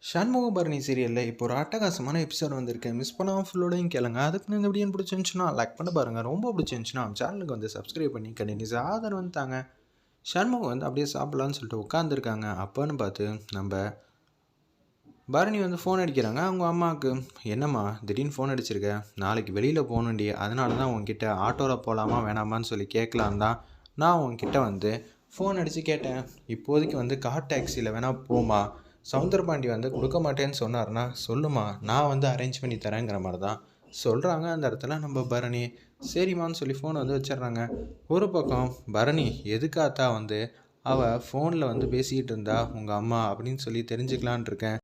சண்முகபரணி சீரியலில் இப்போ ஒரு அட்டகாசமான எபிசோட் வந்திருக்கு. மிஸ் பண்ணாமல் ஃபுல்லோடையும் கேளுங்க. அதுக்கு நீங்கள் எப்படின்னு பிடிச்சிருந்துச்சுன்னா லைக் பண்ண பாருங்கள். ரொம்ப பிடிச்சிருந்துச்சுன்னா சேனலுக்கு வந்து சப்ஸ்கிரைப் பண்ணி கண்டினியூஸாக ஆதரவு வந்துட்டாங்க. சண்முகம் வந்து அப்படியே சாப்பிட்லான்னு சொல்லிட்டு உட்காந்துருக்காங்க. அப்போன்னு பார்த்து நம்ம பரணி வந்து ஃபோன் அடிக்கிறாங்க அவங்க அம்மாவுக்கு. என்னம்மா திடீர்னு ஃபோன் அடிச்சிருக்க? நாளைக்கு வெளியில் போகணுண்டி, அதனால தான் உங்ககிட்ட ஆட்டோவில் போகலாமா வேணாமான்னு சொல்லி கேட்கலான் தான் நான் உங்ககிட்ட வந்து ஃபோன் அடித்து கேட்டேன். இப்போதைக்கு வந்து கார் டாக்ஸியில் வேணால் போமா, சவுந்தரபாண்டி வந்து கொடுக்க மாட்டேன்னு சொன்னார்னா சொல்லுமா, நான் வந்து அரேஞ்ச் பண்ணி தரேங்கிற மாதிரி தான் சொல்கிறாங்க. அந்த இடத்துல நம்ம பரணி சரிம்மான்னு சொல்லி ஃபோனை வந்து வச்சிடுறாங்க. ஒரு பக்கம் பரணி எதுக்காத்தா வந்து அவள் ஃபோனில் வந்து பேசிக்கிட்டு இருந்தா உங்கள் அம்மா அப்படின்னு சொல்லி தெரிஞ்சுக்கலான் இருக்கேன்.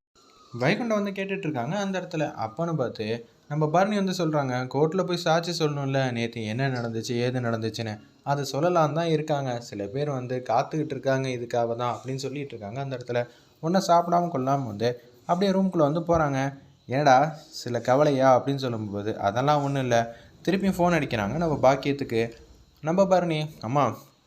வைகுண்டம் வந்து கேட்டுட்ருக்காங்க அந்த இடத்துல. அப்போன்னு பார்த்து நம்ம பரணி வந்து சொல்கிறாங்க, கோர்ட்டில் போய் சாட்சி சொல்லணும்ல, நேற்று என்ன நடந்துச்சு ஏது நடந்துச்சுன்னு அதை சொல்லலாம் தான் இருக்காங்க. சில பேர் வந்து காத்துக்கிட்டு இருக்காங்க இதுக்காக தான் அப்படின்னு சொல்லிட்டு இருக்காங்க. அந்த இடத்துல ஒன்றும் சாப்பிடாமல் கொள்ளாமல் வந்து அப்படியே ரூம்குள்ளே வந்து போகிறாங்க. ஏடா சில கவலையா அப்படின்னு சொல்லும்போது அதெல்லாம் ஒன்றும் இல்லை. திருப்பியும் ஃபோன் அடிக்கிறாங்க நம்ம பாக்கியத்துக்கு. நம்ம பரணி, அம்மா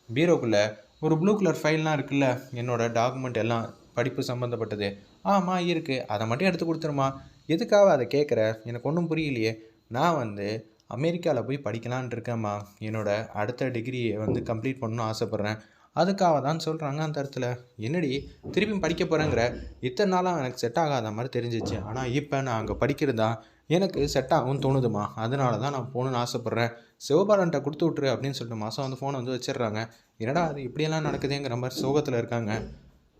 பீரோக்குள்ளே ஒரு ப்ளூ கலர் ஃபைல்லாம் இருக்குல்ல, என்னோடய டாக்குமெண்ட் எல்லாம் படிப்பு சம்மந்தப்பட்டது. ஆமாம் இருக்குது, அதை மட்டும் எடுத்து கொடுத்துருமா. எதுக்காக அதை கேட்குற? எனக்கு ஒன்றும் புரியலையே. நான் வந்து அமெரிக்காவில் போய் படிக்கலான் இருக்கேம்மா. என்னோடய அடுத்த டிகிரியை வந்து கம்ப்ளீட் பண்ணணும்னு ஆசைப்பட்றேன். அதுக்காக தான் சொல்கிறாங்க அந்த இடத்துல. என்னடி திருப்பியும் படிக்க போகிறேங்கிற? இத்தனை நாளாக எனக்கு செட் ஆகாத மாதிரி தெரிஞ்சிச்சு. ஆனால் இப்போ நான் அங்கே படிக்கிறது தான் எனக்கு செட் ஆகும்னு தோணுதுமா. அதனால தான் நான் போகணுன்னு ஆசைப்பட்றேன். சிவபாலன்ட்ட கொடுத்து விட்ரு அப்படின்னு சொல்லிட்டு மாதம் வந்து ஃபோனை வந்து வச்சிடுறாங்க. என்னடா அது இப்படியெல்லாம் நடக்குதுங்கிற மாதிரி சோகத்தில் இருக்காங்க.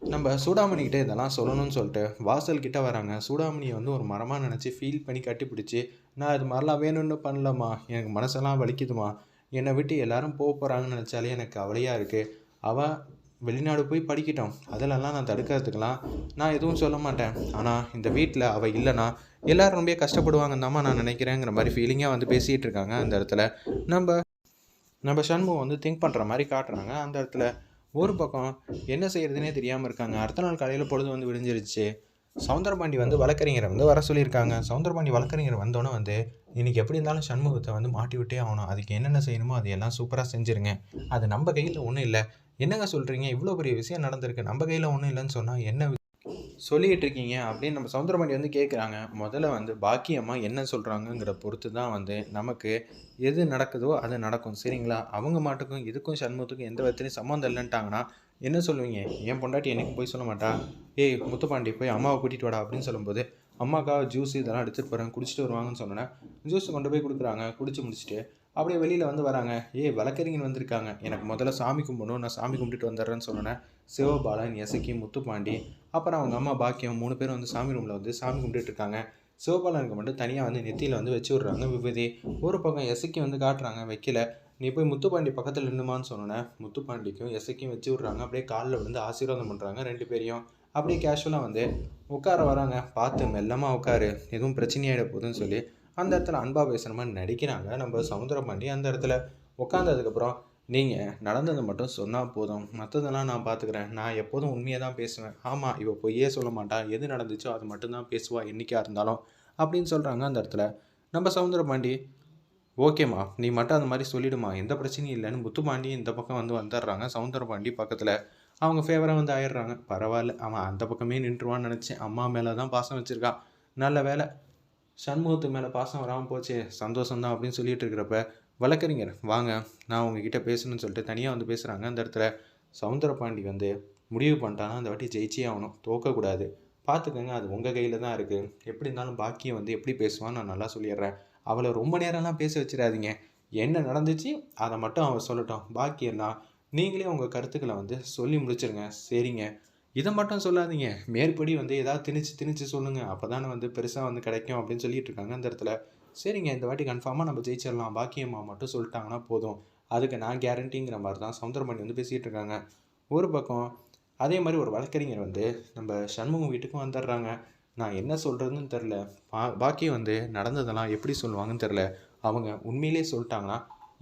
நம்ம சூடாமணிக்கிட்ட இதெல்லாம் சொல்லணும்னு சொல்லிட்டு வாசல் கிட்ட வராங்க. சூடாமணியை வந்து ஒரு மரமாக நினச்சி ஃபீல் பண்ணி கட்டிப்பிடிச்சி, நான் இது மாதிரிலாம் வேணும்னு பண்ணலம்மா, எனக்கு மனசெல்லாம் வலிக்குதுமா, என்னை விட்டு எல்லாரும் போக போகிறாங்கன்னு நினச்சாலே எனக்கு கவலையாக இருக்குது. அவள் வெளிநாடு போய் படிக்கட்டும், அதிலெல்லாம் நான் தடுக்கிறதுக்கெலாம் நான் எதுவும் சொல்ல மாட்டேன். ஆனால் இந்த வீட்டில் அவள் இல்லைனா எல்லோரும் ரொம்ப கஷ்டப்படுவாங்கன்னு தாம்மா நான் நினைக்கிறேங்கிற மாதிரி ஃபீலிங்காக வந்து பேசிகிட்டு இருக்காங்க. அந்த இடத்துல நம்ம நம்ம சண்முகம் வந்து திங்க் பண்ணுற மாதிரி காட்டுறாங்க. அந்த இடத்துல ஒரு பக்கம் என்ன செய்கிறதுனே தெரியாமல் இருக்காங்க. அடுத்த நாள் காலையில் பொழுது வந்து விடிஞ்சிருச்சு. சவுந்தரபாண்டி வந்து வழக்கறிஞரை வந்து வர சொல்லியிருக்காங்க. சவுந்தரபாண்டி வழக்கறிஞர் வந்தோன்னே வந்து இன்றைக்கி எப்படி இருந்தாலும் சண்முகத்தை வந்து மாட்டி விட்டே ஆகணும். அதுக்கு என்னென்ன செய்யணுமோ அது எல்லாம் சூப்பராக செஞ்சுருங்க. அது நம்ம கையில் ஒன்றும் இல்லை. என்னங்க சொல்கிறீங்க? இவ்வளோ பெரிய விஷயம் நடந்திருக்கு, நம்ம கையில் ஒன்றும் இல்லைன்னு சொன்னால் என்ன சொல்லிகிட்டு இருக்கீங்க அப்படின்னு நம்ம சவுந்தரபாண்டி வந்து கேட்குறாங்க. முதல்ல வந்து பாக்கியம்மா என்ன சொல்கிறாங்கங்கிற பொறுத்து தான் வந்து நமக்கு எது நடக்குதோ அது நடக்கும், சரிங்களா? அவங்க மாட்டுக்கும் இதுக்கும் சண்முகத்துக்கும் எந்த விதத்துலையும் சம்மந்தம் இல்லைன்ட்டாங்கன்னா என்ன சொல்லுவீங்க? என் பொண்டாட்டி எனக்கு போய் சொல்ல மாட்டா? ஏய் முத்துப்பாண்டி போய் அம்மாவை கூட்டிகிட்டு வாடா அப்படின்னு சொல்லும்போது, அம்மாக்காக ஜூஸ் இதெல்லாம் எடுத்துகிட்டு போகிறேன் குடிச்சிட்டு வருவாங்கன்னு சொன்னேன். ஜூஸ் கொண்டு போய் கொடுக்குறாங்க. குடிச்சு முடிச்சுட்டு அப்படியே வெளியில் வந்து வராங்க. ஏய் வழக்கறிஞர் வந்திருக்காங்க, எனக்கு முதல்ல சாமி கும்பிடணும், நான் சாமி கும்பிட்டுட்டு வந்துடுறேன்னு சொன்னேன். சிவபாலன், எசக்கி, முத்துப்பாண்டி, அப்புறம் அவங்க அம்மா பாக்கியம் 3 பேரும் வந்து சாமி ரூமில் வந்து சாமி கும்பிட்டுட்டு இருக்காங்க. சிவபாலனுக்கு மட்டும் தனியாக வந்து நெத்தியில் வந்து வச்சு விட்றாங்க விபூதி. ஒரு பக்கம் எசக்கி வந்து காட்டுறாங்க வைக்கல. நீ போய் முத்துப்பாண்டி பக்கத்தில் நின்றுமான்னு சொன்னோன்னே முத்துப்பாண்டிக்கும் எசக்கியும் வச்சு விட்றாங்க. அப்படியே காலில் விழுந்து ஆசீர்வாதம் பண்ணுறாங்க 2 பேரையும். அப்படியே கேஷுவலாக வந்து உட்கார வராங்க. பார்த்து மெல்லமாக உட்காரு, எதுவும் பிரச்சனையாயிட போகுதுன்னு சொல்லி அந்த இடத்துல அன்பா பேசுகிற மாதிரி நடிக்கிறாங்க நம்ம சவுந்தரபாண்டி. அந்த இடத்துல உட்காந்ததுக்கப்புறம் நீங்கள் நடந்ததை மட்டும் சொன்னால் போதும், மற்றதெல்லாம் நான் பார்த்துக்கிறேன், நான் எப்போதும் உண்மையை தான் பேசுவேன். ஆமாம் இவள் பொய்யே சொல்ல மாட்டா, எது நடந்துச்சோ அது மட்டும்தான் பேசுவா என்றைக்காக இருந்தாலும் அப்படின்னு சொல்கிறாங்க. அந்த இடத்துல நம்ம சவுந்தரபாண்டி, ஓகேம்மா நீ மட்டும் அந்த மாதிரி சொல்லிவிடுமா, எந்த பிரச்சனையும் இல்லைன்னு முத்துப்பாண்டி இந்த பக்கம் வந்து வந்துடுறாங்க. சவுந்தரபாண்டி பக்கத்தில் அவங்க ஃபேவராக வந்து ஆயிடுறாங்க. பரவாயில்ல, அவன் அந்த பக்கமே நின்றுவான்னு நினச்சேன். அம்மா மேலே தான் பாசம் வச்சுருக்கான், நல்ல வேலை சண்முகத்து மேலே பாசம் வராமல் போச்சு, சந்தோஷம்தான் அப்படின்னு சொல்லிட்டு இருக்கிறப்ப வழக்கறிஞர் வாங்க, நான் உங்ககிட்ட பேசணும்னு சொல்லிட்டு தனியாக வந்து பேசுகிறாங்க. அந்த இடத்துல சவுந்தரபாண்டி வந்து முடிவு பண்ணிட்டானா அந்த வாட்டி ஜெயிச்சே ஆகணும், தோக்கக்கூடாது, பார்த்துக்கோங்க, அது உங்கள் கையில் தான் இருக்குது. எப்படி இருந்தாலும் பாக்கியம் வந்து எப்படி பேசுவான்னு நான் நல்லா சொல்லிடுறேன். அவளை ரொம்ப நேரம்லாம் பேச வச்சிடாதீங்க, என்ன நடந்துச்சு அதை மட்டும் அவள் சொல்லட்டும், பாக்கியம்தான் நீங்களே உங்கள் கருத்துக்களை வந்து சொல்லி முடிச்சிருங்க. சரிங்க, இதை மட்டும் சொல்லாதீங்க, மேற்படி வந்து ஏதாவது திணிச்சு சொல்லுங்கள், அப்போ தானே வந்து பெருசாக வந்து கிடைக்கும் அப்படின்னு சொல்லிட்டு இருக்காங்க. அந்த இடத்துல சரிங்க, இந்த வாட்டி கன்ஃபார்மாக நம்ம ஜெயிச்சிடலாம், பாக்கியம்மா மட்டும் சொல்லிட்டாங்கன்னா போதும், அதுக்கு நான் கேரண்டிங்கிற மாதிரி தான் சவுந்தரபாண்டி வந்து பேசிகிட்டு இருக்காங்க. ஒரு பக்கம் அதே மாதிரி ஒரு வழக்கறிஞர் வந்து நம்ம சண்முகம் வீட்டுக்கும் வந்துடுறாங்க. நான் என்ன சொல்கிறதுன்னு தெரில, பாக்கியம் வந்து நடந்ததெல்லாம் எப்படி சொல்லுவாங்கன்னு தெரில, அவங்க உண்மையிலே சொல்லிட்டாங்கன்னா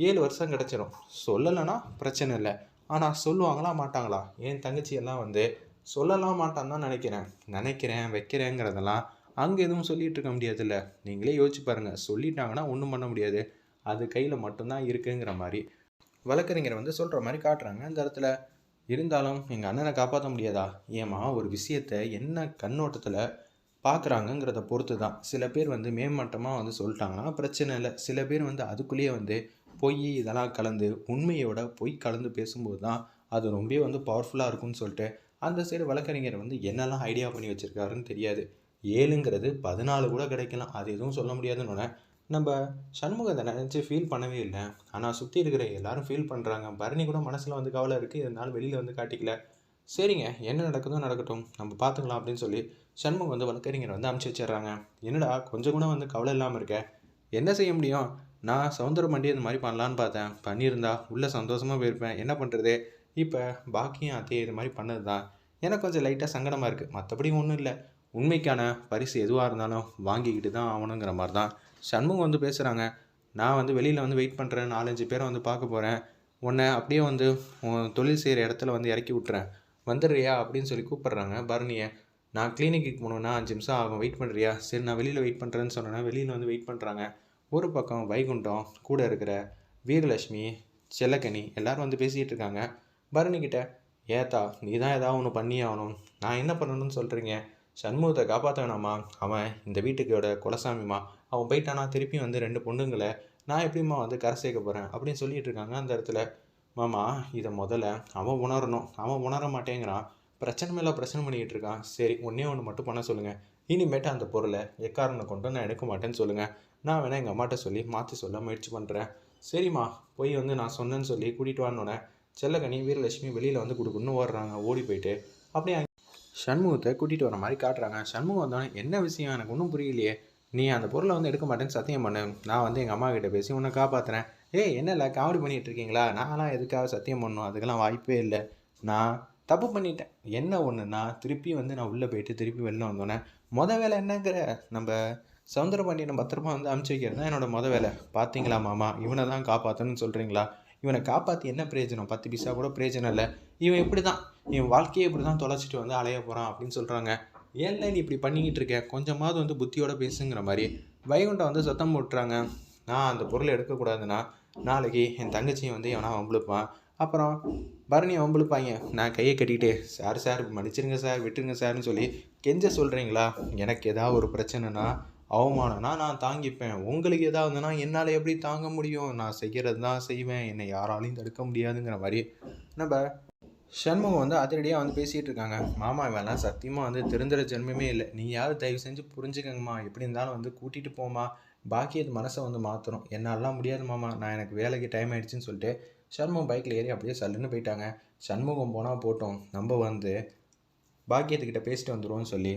7 வருஷம் கிடச்சிரும், சொல்லலைன்னா பிரச்சனை இல்லை, ஆனால் சொல்லுவாங்களா மாட்டாங்களா? என் தங்கச்சியெல்லாம் வந்து சொல்லலாம் மாட்டான்னு தான் நினைக்கிறேன் வைக்கிறேங்கிறதெல்லாம் அங்கே எதுவும் சொல்லிகிட்டு இருக்க முடியாதுல்ல. நீங்களே யோசிச்சு பாருங்கள், சொல்லிட்டாங்கன்னா ஒன்றும் பண்ண முடியாது, அது கையில் மட்டும்தான் இருக்குங்கிற மாதிரி வழக்கறிஞரை வந்து சொல்கிற மாதிரி காட்டுறாங்க. அந்த இடத்துல இருந்தாலும் எங்கள் அண்ணனை காப்பாற்ற முடியாதா? ஏம்மா ஒரு விஷயத்தை என்ன கண்ணோட்டத்தில் பார்க்குறாங்கங்கிறத பொறுத்து தான். சில பேர் வந்து மேம்மட்டமா வந்து சொல்ட்டாங்கன்னா பிரச்சனை இல்ல. சில பேர் வந்து அதுக்குள்ளேயே வந்து பொய் இதெல்லாம் கலந்து, உண்மையோட பொய் கலந்து பேசும்போது தான், அது ரொம்பவே வந்து பவர்ஃபுல்லா இருக்கும்னு சொல்ட்டு, அந்த சைடு வழக்கறிஞர் வந்து என்னெல்லாம் ஐடியா பண்ணி வச்சிருக்காருன்னு தெரியாது. 7ங்கிறது 14 கூட கிடைக்கலாம். அது எதுவும் சொல்ல முடியாதுன்னோனே, நம்ப சண்முகம் அத நெனச்சு ஃபீல் பண்ணவே இல்ல. ஆனா சுத்தி இருக்கிற எல்லாரும் ஃபீல் பண்றாங்க. பரணி கூட மனசுல வந்து கவல இருக்கு. இருந்தாலும் வெளில வந்து காட்டிக்கல. சரிங்க. என்ன நடக்குதோ நடக்கட்டும். நம்ம பார்த்துக்கலாம் அப்படின்னு சொல்லி, சண்முகம் வந்து வழக்கறிஞர வந்து அனுப்பிச்சு வச்சுர்றாங்க. என்னடா கொஞ்சம் கூட வந்து கவலை இல்லாம இருக்க? என்ன செய்ய முடியும்? நான் சவுந்தரபாண்டிய இந்த மாரி பண்ணலான்னு பார்த்தேன். பண்ணியிருந்தா உள்ள சந்தோஷமா போயிருப்பேன். என்ன பண்றது? இப்ப பாக்கியும் அத்தையும் இது மாரி பண்ணது தான். எனக்கு கொஞ்சம் லைட்டா சங்கடமா இருக்கு. மத்தபடி ஒண்ணும் இல்ல. உண்மைக்கான பரிசு எதுவா இருந்தாலும் வாங்கிக்கிட்டு தான் ஆவணுங்கிற மாரி தான் சண்முகம் வந்து பேசுறாங்க. நான் வந்து வெளியில வந்து வெயிட் பண்றேன். 4, 5 பேர வந்து பார்க்க போறேன். உன்ன அப்படியே வந்து உன் தொழில் செய்ற இடத்துல வந்து இறக்கி விட்டுறேன். வந்துடுறியா? அப்படின்னு சொல்லி கூப்பிடுறாங்க பரணிய. நான் கிளினிக்குக்கு போகணும்னா 5 நிமிஷம் ஆகும். வெயிட் பண்ணுறியா? சரி நான் வெளியில வெயிட் பண்ணுறேன்னு சொன்னேன்னா, வெளியில வந்து வெயிட் பண்ணுறாங்க. ஒரு பக்கம் வைகுண்டம், கூட இருக்கிற வீரலட்சுமி, செல்லக்கனி எல்லாரும் வந்து பேசிக்கிட்டு இருக்காங்க. பரணிக்கிட்ட, "ஏத்தா நீ தான் ஏதாவது ஒண்ணு பண்ணியே ஆகணும். நான் என்ன பண்ணணும்னு சொல்றீங்க? சண்முகத்த காப்பாத்த வேணாமா? அவன் இந்த வீட்டுக்கோட குலசாமிம்மா. அவன் போயிட்டான்னா திருப்பியும் வந்து 2 பொண்ணுங்கள நான் எப்படிம்மா வந்து கரை சேர்க்க போறேன்?" அப்படின்னு சொல்லிட்டு இருக்காங்க அந்த இடத்துல. மாமா இத மொதல்ல அவன் உணரணும். அவன் உணர மாட்டேங்கிறான். பிரச்சனை மேல பிரச்சனை பண்ணிக்கிட்டு இருக்கான். சரி ஒண்ணே ஒண்ணு மட்டும் பண்ண சொல்லுங்க. இனிமேட்டு அந்த பொருள எக்காரணம் கொண்டும் நான் எடுக்க மாட்டேன்னு சொல்லுங்க. நான் வேணா எங்க அம்மாட்ட சொல்லி மாத்தி சொல்ல முயற்சி பண்றேன். சரிம்மா போய் வந்து நான் சொன்னேன்னு சொல்லி கூட்டிட்டு வான்னோனே, செல்லக்கனி, வீரலட்சுமி வெளியில வந்து குடுகுடுன்னு ஓடுறாங்க. ஓடி போயிட்டு அப்படியே சண்முகத்த கூட்டிட்டு வர மாரி காட்டுறாங்க. சண்முகம் வந்தோனே, "என்ன விஷயம்? எனக்கு ஒண்ணும் புரியலையே! நீ அந்த பொருள வந்து எடுக்க மாட்டேன்னு சத்தியம் பண்ணு. நான் வந்து எங்க அம்மாகிட்ட பேசி உன்ன காப்பாத்துறேன்." "ஏய் என்னல காமெடி பண்ணிட்டு இருக்கீங்களா? நான்லாம் எதுக்காக சத்தியம் பண்ணணும்? அதுக்கெல்லாம் வாய்ப்பே இல்ல. நான் தப்பு பண்ணிட்டேன். என்ன ஒண்ணுன்னா, திருப்பி வந்து நான் உள்ள போயிட்டு திருப்பி வெளில வந்தோனே, மொத வேலை என்னங்கிற? நம்ப சௌந்தரபாண்டியன பத்திரமா வந்து அனுப்பிச்சு வைக்கிறது தான் என்னோட மொத வேலை. பார்த்தீங்களா மாமா? இவன தான் காப்பாத்தணும்னு சொல்றீங்களா? இவன காப்பாத்தி என்ன பிரயோஜனம்? 10 பைசா கூட பிரயோஜனம் இல்ல. இவன் இப்படிதான் என் வாழ்க்கையே இப்படிதான் தொலைச்சிட்டு வந்து அலைய போறான் அப்படின்னு சொல்றாங்க. ஏன்ல நீ இப்படி பண்ணிக்கிட்டு இருக்க? கொஞ்சமாவது வந்து புத்தியோட பேசுங்கிற மாரி வைகுண்டம் வந்து சத்தம் போட்டுறாங்க. நான் அந்த பொருள எடுக்கக்கூடாதுன்னா, நாளைக்கு என் தங்கச்சிய வந்து எவனா வம்பிழுப்பான். அப்புறம் பரணிய வம்பிழுப்பாய்ங்க. நான் கைய கட்டிட்டு, "சார் சார் மன்னிச்சிடுங்க சார், விட்டுருங்க சார்ன்னு" சொல்லி கெஞ்ச சொல்றீங்களா? எனக்கு ஏதாவது ஒரு பிரச்சனைனா, அவமானம்னா நான் தாங்கிப்பேன். உங்களுக்கு ஏதாவதுன்னா என்னால எப்படி தாங்க முடியும்? நான் செய்யறது தான் செய்வேன். என்னை யாராலயும் தடுக்க முடியாதுங்கிற மாரி நம்ப சண்முகம் வந்து அதிரடியா வந்து பேசிட்டு இருக்காங்க. மாமா இவன்லாம் சத்தியமா வந்து திருந்துற ஜென்மமே இல்ல. நீயாவது தயவு செஞ்சு புரிஞ்சுக்கங்கம்மா. எப்படி இருந்தாலும் வந்து கூட்டிட்டு போம்மா. பாக்கியத்து மனச வந்து மாத்தணும். என்னாலலாம் முடியாது மாமா. நான் எனக்கு வேலைக்கு டைம் ஆயிடுச்சுன்னு சொல்லிட்டு, சண்முகம் பைக்ல ஏறி அப்படியே சல்லுன்னு போயிட்டாங்க. சண்முகம் போனா போட்டும். நம்ப வந்து பாக்கியத்துக்கிட்ட பேசிட்டு வந்துருவோம்னு சொல்லி,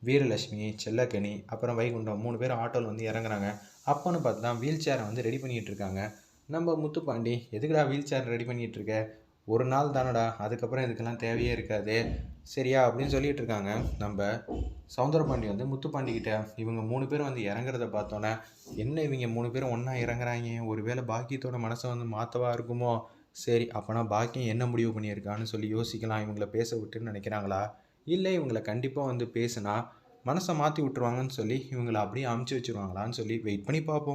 வீரலட்சுமி, செல்லக்கனி, அப்புறம் வைகுண்டம் 3 பேரும் ஆட்டோல வந்து இறங்குறாங்க. அப்பன்னு பார்த்து தான் வீல் சேர வந்து ரெடி பண்ணிட்டு இருக்காங்க. நம்ம முத்துப்பாண்டி, "எதுக்குடா வீல் சேர் ரெடி பண்ணிட்டு இருக்க? ஒரு நாள் தானடா. அதுக்கப்புறம் இதுக்கெல்லாம் தேவையே இருக்காது. சரியா?" அப்படின்னு சொல்லிட்டு இருக்காங்க. நம்ப சௌந்தரபாண்டி வந்து முத்துப்பாண்டி கிட்ட, இவங்க 3 பேரும் வந்து இறங்குறத பார்த்தோன்னே, என்ன இவங்க 3 பேரும் ஒண்ணா இறங்குறாய்ங்க? ஒருவேளை பாக்கியத்தோட மனச வந்து மாத்தவா இருக்குமோ? சரி, அப்பன்னா பாக்கியம் என்ன முடிவு பண்ணியிருக்கான்னு சொல்லி யோசிக்கலாம். இவங்கள பேச விட்டுன்னு நினைக்கிறாங்களா? இல்ல இவங்கள கண்டிப்பா வந்து பேசுனா, மனச மாத்தி விட்டுருவாங்கன்னு சொல்லி, இவங்கள அப்படியே அனுப்பிச்சு வச்சுருவாங்களான்னு சொல்லி வெயிட் பண்ணி பார்ப்போம்.